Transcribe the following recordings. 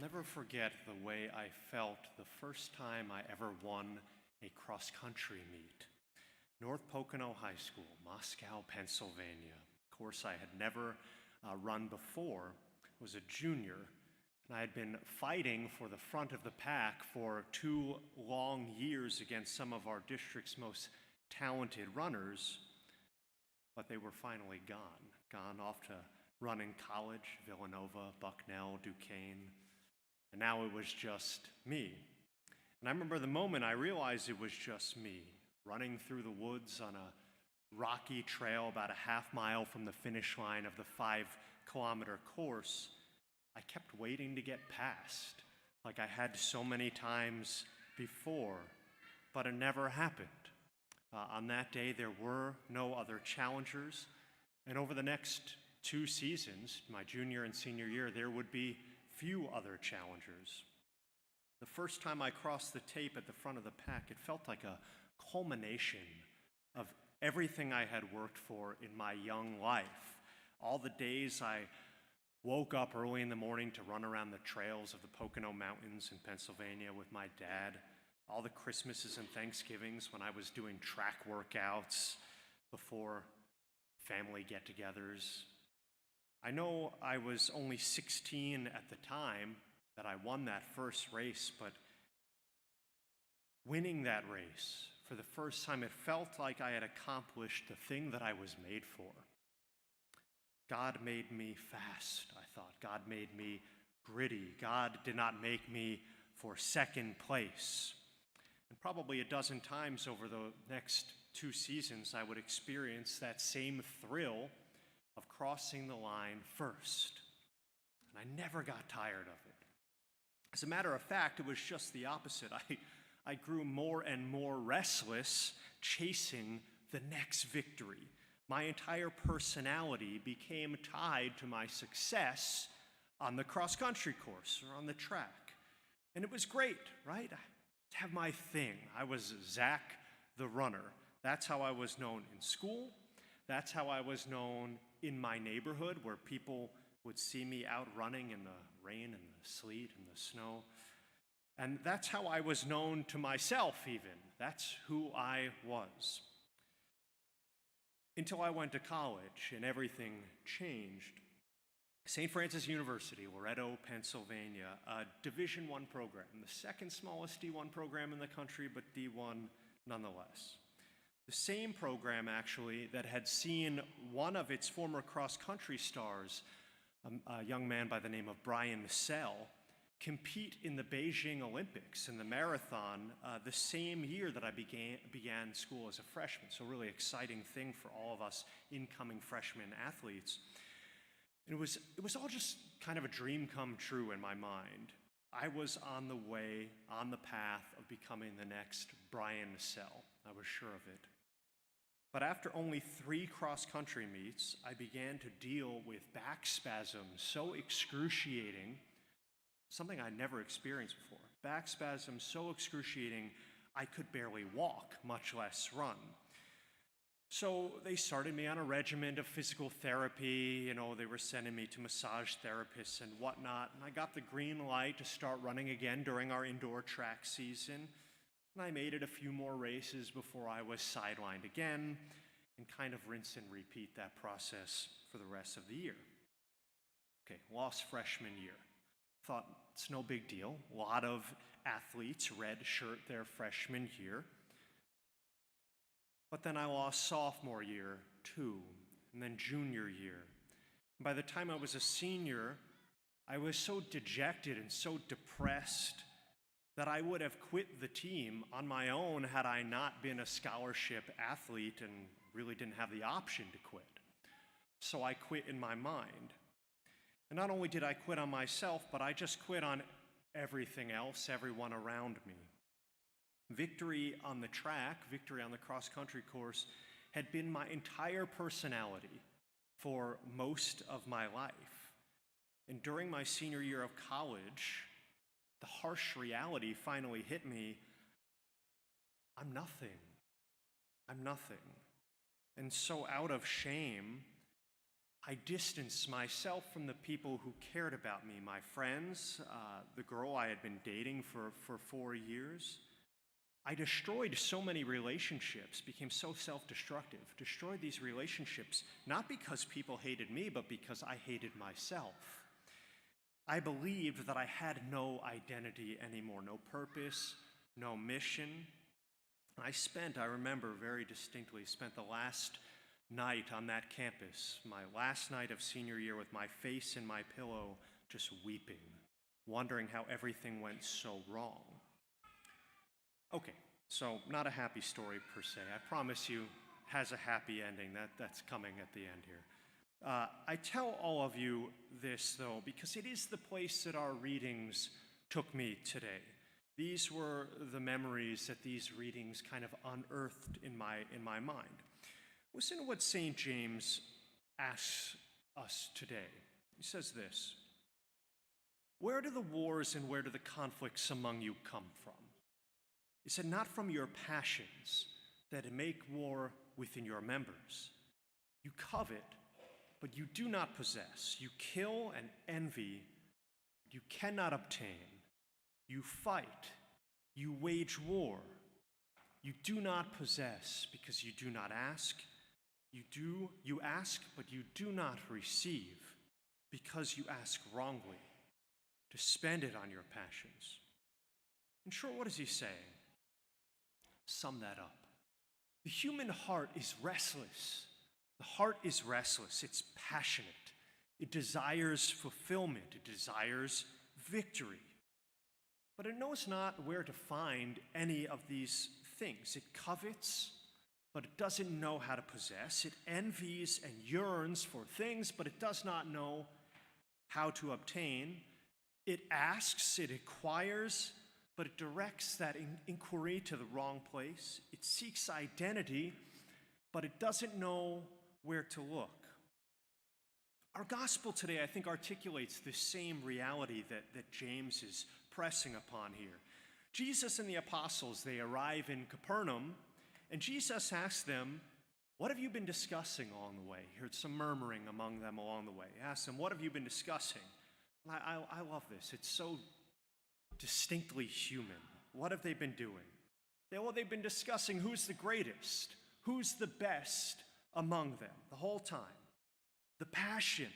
never forget the way I felt the first time I ever won a cross country meet. North Pocono High School, Moscow, Pennsylvania. Of course, I had never run before. I was a junior, and I had been fighting for the front of the pack for 2 long years against some of our district's most talented runners, but they were finally gone off to run in college, Villanova, Bucknell, Duquesne. And now it was just me. And I remember the moment I realized it was just me, running through the woods on a rocky trail about a half-mile from the finish line of the 5-kilometer course. I kept waiting to get past, like I had so many times before, but it never happened. On that day, there were no other challengers, and over the next 2 seasons, my junior and senior year, there would be few other challengers. The first time I crossed the tape at the front of the pack, it felt like a culmination of everything I had worked for in my young life. All the days I woke up early in the morning to run around the trails of the Pocono Mountains in Pennsylvania with my dad. All the Christmases and Thanksgivings when I was doing track workouts before family get-togethers. I know I was only 16 at the time that I won that first race, but winning that race for the first time, it felt like I had accomplished the thing that I was made for. God made me fast, I thought. God made me gritty. God did not make me for second place. And probably a dozen times over the next 2 seasons, I would experience that same thrill of crossing the line first. And I never got tired of it. As a matter of fact, it was just the opposite. I grew more and more restless chasing the next victory. My entire personality became tied to my success on the cross-country course or on the track. And it was great, right? To have my thing. I was Zach the runner. That's how I was known in school. That's how I was known in my neighborhood, where people would see me out running in the rain and the sleet and the snow. And that's how I was known to myself even. That's who I was. Until I went to college and everything changed. St. Francis University, Loretto, Pennsylvania, a Division I program, the second smallest D1 program in the country, but D1 nonetheless. The same program, actually, that had seen one of its former cross-country stars, a young man by the name of Brian Missel, compete in the Beijing Olympics in the marathon the same year that I began school as a freshman. So a really exciting thing for all of us incoming freshman athletes. It was all just kind of a dream come true in my mind. I was on the way, on the path of becoming the next Brian Missel. I was sure of it. But after only 3 cross-country meets, I began to deal with back spasms so excruciating, something I'd never experienced before. Back spasms so excruciating, I could barely walk, much less run. So they started me on a regimen of physical therapy. They were sending me to massage therapists and whatnot. And I got the green light to start running again during our indoor track season. And I made it a few more races before I was sidelined again, and kind of rinse and repeat that process for the rest of the year. Okay, lost freshman year. Thought it's no big deal. A lot of athletes redshirt their freshman year. But then I lost sophomore year too, and then junior year. And by the time I was a senior, I was so dejected and so depressed that I would have quit the team on my own had I not been a scholarship athlete and really didn't have the option to quit. So I quit in my mind. And not only did I quit on myself, but I just quit on everything else, everyone around me. Victory on the track, victory on the cross-country course, had been my entire personality for most of my life. And during my senior year of college, the harsh reality finally hit me. I'm nothing. I'm nothing. And so out of shame, I distanced myself from the people who cared about me, my friends, the girl I had been dating for 4 years. I destroyed so many relationships, became so self-destructive, destroyed these relationships, not because people hated me, but because I hated myself. I believed that I had no identity anymore, no purpose, no mission. I remember very distinctly, spent the last night on that campus, my last night of senior year, with my face in my pillow, just weeping, wondering how everything went so wrong. Okay, so not a happy story per se. I promise you, has a happy ending. That's coming at the end here. I tell all of you this, though, because it is the place that our readings took me today. These were the memories that these readings kind of unearthed in my mind. Listen to what St. James asks us today. He says this: "Where do the wars and where do the conflicts among you come from? He said, not from your passions that make war within your members. You covet, but you do not possess. You kill and envy, but you cannot obtain. You fight, you wage war. You do not possess because you do not ask. You ask, but you do not receive because you ask wrongly, to spend it on your passions." In short, what is he saying? Sum that up. The human heart is restless. The heart is restless. It's passionate. It desires fulfillment. It desires victory. But it knows not where to find any of these things. It covets, but it doesn't know how to possess. It envies and yearns for things, but it does not know how to obtain. It asks, it acquires, but it directs that inquiry to the wrong place. It seeks identity, but it doesn't know where to look. Our gospel today, I think, articulates the same reality that James is pressing upon here. Jesus and the apostles, they arrive in Capernaum, and Jesus asks them, "What have you been discussing along the way?" He heard some murmuring among them along the way. He asks them, "What have you been discussing?" And I love this. It's so distinctly human. What have they been doing? They've been discussing who's the greatest, who's the best among them the whole time. The passion,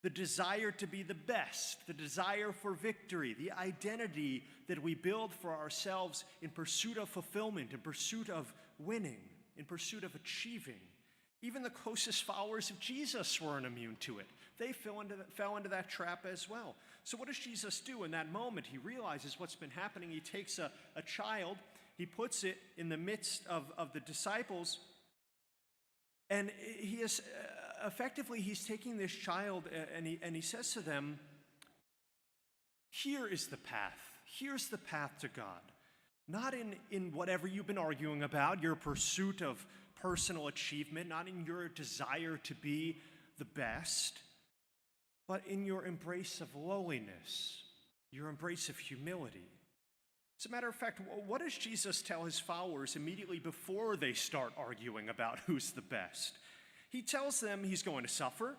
the desire to be the best, the desire for victory, the identity that we build for ourselves in pursuit of fulfillment, in pursuit of winning, in pursuit of achieving. Even the closest followers of Jesus weren't immune to it. They fell into that trap as well. So what does Jesus do in that moment? He realizes what's been happening. He takes a child, he puts it in the midst of the disciples, and he is effectively, he's taking this child and he says to them, "Here is the path. Here's the path to God. Not in whatever you've been arguing about, your pursuit of personal achievement, not in your desire to be the best, but in your embrace of lowliness, your embrace of humility." As a matter of fact, what does Jesus tell his followers immediately before they start arguing about who's the best? He tells them he's going to suffer.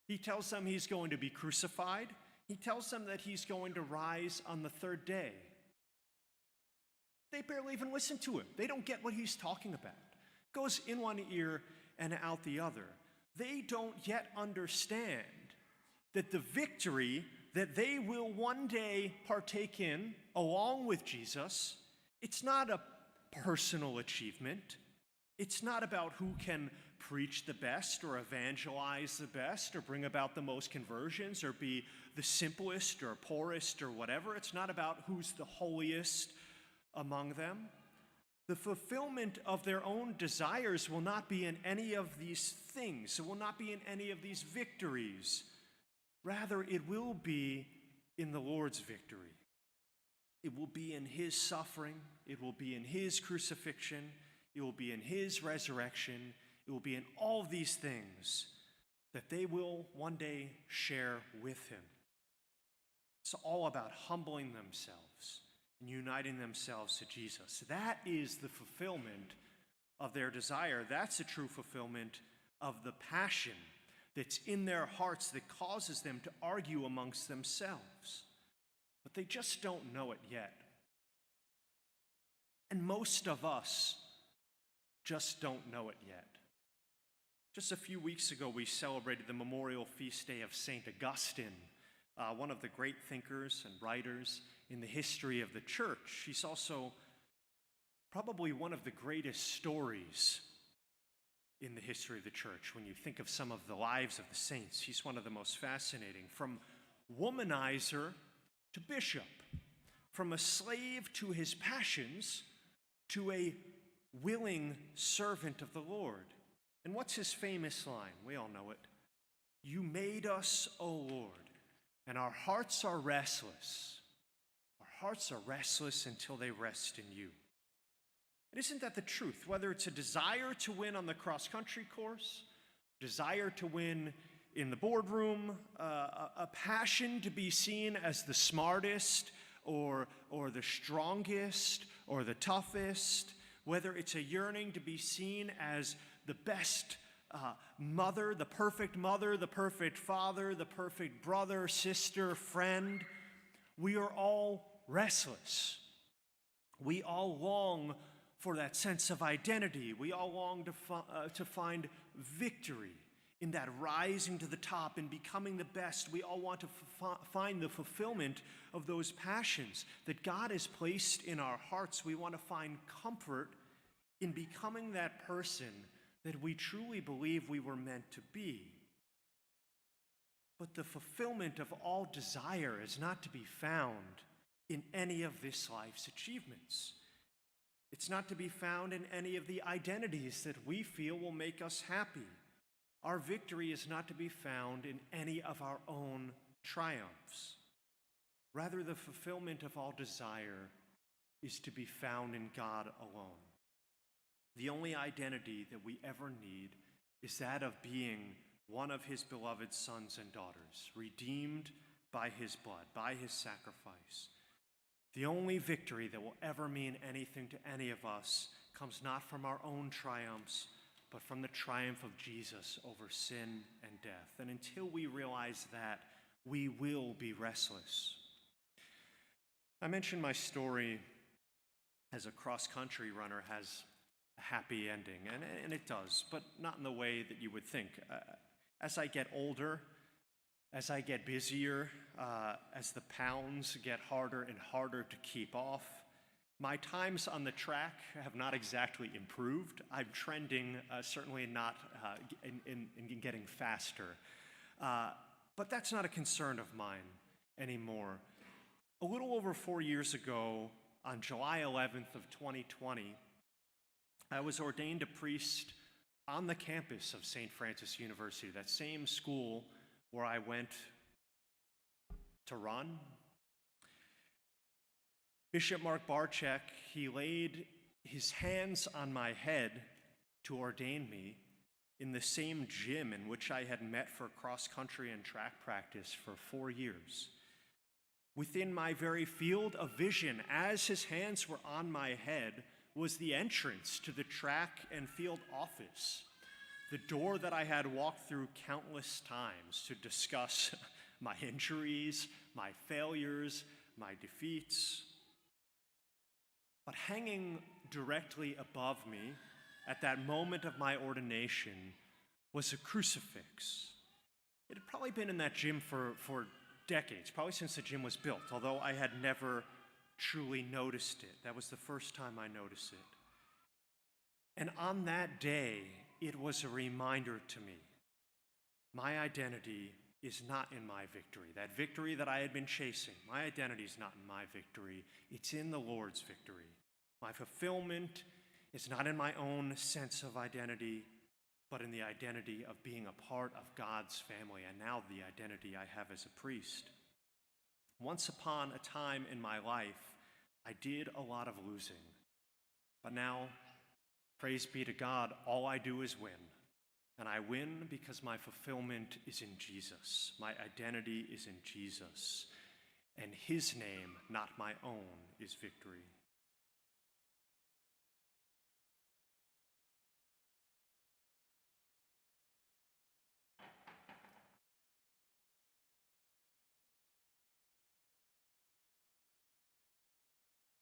He tells them he's going to be crucified. He tells them that he's going to rise on the third day. They barely even listen to him. They don't get what he's talking about. It goes in one ear and out the other. They don't yet understand that the victory that they will one day partake in along with Jesus, it's not a personal achievement. It's not about who can preach the best or evangelize the best or bring about the most conversions or be the simplest or poorest or whatever. It's not about who's the holiest among them. The fulfillment of their own desires will not be in any of these things. It will not be in any of these victories. Rather, it will be in the Lord's victory. It will be in his suffering. It will be in his crucifixion. It will be in his resurrection. It will be in all of these things that they will one day share with him. It's all about humbling themselves and uniting themselves to Jesus. That is the fulfillment of their desire. That's the true fulfillment of the passion that's in their hearts that causes them to argue amongst themselves. But they just don't know it yet. And most of us just don't know it yet. Just a few weeks ago, we celebrated the memorial feast day of St. Augustine, one of the great thinkers and writers in the history of the church. He's also probably one of the greatest stories in the history of the church. When you think of some of the lives of the saints, he's one of the most fascinating. From womanizer to bishop, from a slave to his passions, to a willing servant of the Lord. And what's his famous line? We all know it. You made us, O Lord, and our hearts are restless. Our hearts are restless until they rest in you. And isn't that the truth? Whether it's a desire to win on the cross-country course, desire to win in the boardroom, a passion to be seen as the smartest or the strongest or the toughest, whether it's a yearning to be seen as the best mother, the perfect father, the perfect brother, sister, friend, we are all restless. We all long for that sense of identity. We all long to find victory in that rising to the top and becoming the best. We all want to find the fulfillment of those passions that God has placed in our hearts. We want to find comfort in becoming that person that we truly believe we were meant to be. But the fulfillment of all desire is not to be found in any of this life's achievements. It's not to be found in any of the identities that we feel will make us happy. Our victory is not to be found in any of our own triumphs. Rather, the fulfillment of all desire is to be found in God alone. The only identity that we ever need is that of being one of his beloved sons and daughters, redeemed by his blood, by his sacrifice. The only victory that will ever mean anything to any of us comes not from our own triumphs, but from the triumph of Jesus over sin and death. And until we realize that, we will be restless. I mentioned my story as a cross-country runner has a happy ending, and it does, but not in the way that you would think. As I get older, as I get busier, as the pounds get harder and harder to keep off, my times on the track have not exactly improved. I'm trending, certainly not in getting faster. But that's not a concern of mine anymore. A little over 4 years ago, on July 11th of 2020, I was ordained a priest on the campus of St. Francis University, that same school where I went to run. Bishop Mark Barczyk, he laid his hands on my head to ordain me in the same gym in which I had met for cross-country and track practice for 4 years. Within my very field of vision, as his hands were on my head, was the entrance to the track and field office, the door that I had walked through countless times to discuss my injuries, my failures, my defeats. But hanging directly above me at that moment of my ordination was a crucifix. It had probably been in that gym for decades, probably since the gym was built, although I had never truly noticed it. That was the first time I noticed it. And on that day, it was a reminder to me, my identity is not in my victory. That victory that I had been chasing, my identity is not in my victory. It's in the Lord's victory. My fulfillment is not in my own sense of identity, but in the identity of being a part of God's family, and now the identity I have as a priest. Once upon a time in my life, I did a lot of losing. But now, praise be to God, all I do is win. And I win because my fulfillment is in Jesus. My identity is in Jesus. And his name, not my own, is victory.